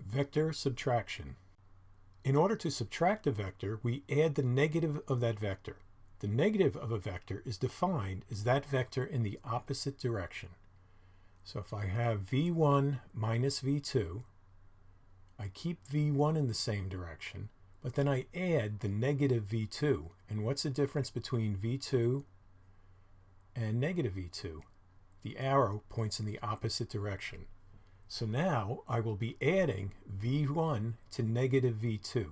Vector subtraction. In order to subtract a vector, we add the negative of that vector. The negative of a vector is defined as that vector in the opposite direction. So if I have v1 minus v2, I keep v1 in the same direction, but then I add the negative v2. And what's the difference between v2 and negative v2? The arrow points in the opposite direction. So now I will be adding v1 to negative v2.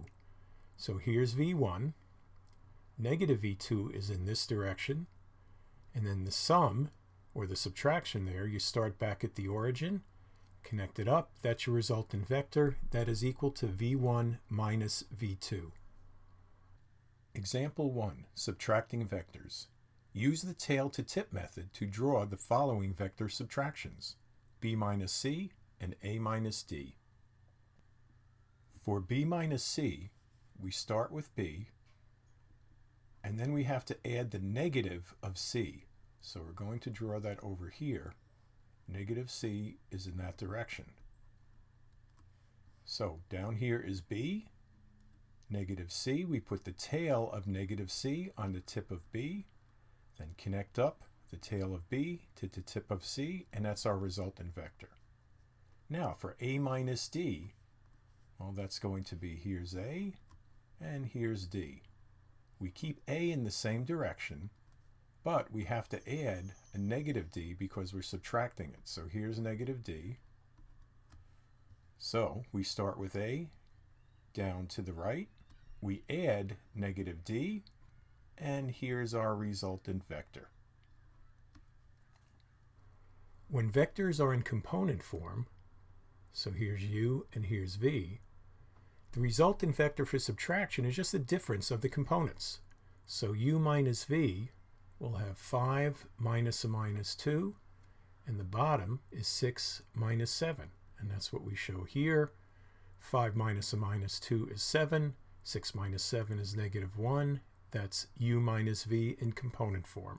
So here's v1, negative v2 is in this direction, and then the sum, or the subtraction there, you start back at the origin, connect it up, that's your resultant vector, that is equal to v1 minus v2. Example 1, subtracting vectors. Use the tail to tip method to draw the following vector subtractions, b minus c and a minus d. For b minus c, we start with b, and then we have to add the negative of c. So we're going to draw that over here. Negative c is in that direction. So down here is b, negative c, we put the tail of negative c on the tip of b, then connect up the tail of b to the tip of c, and that's our resultant vector. Now for a minus d, well, that's going to be here's a and here's d. We keep a in the same direction, but we have to add a negative d because we're subtracting it. So here's negative d. So we start with a down to the right. We add negative d, and here's our resultant vector. When vectors are in component form, so here's u and here's v, the resultant vector for subtraction is just the difference of the components. So u minus v will have 5 minus a minus 2, and the bottom is 6 minus 7. And that's what we show here. 5 minus a minus 2 is 7. 6 minus 7 is negative 1. That's u minus v in component form.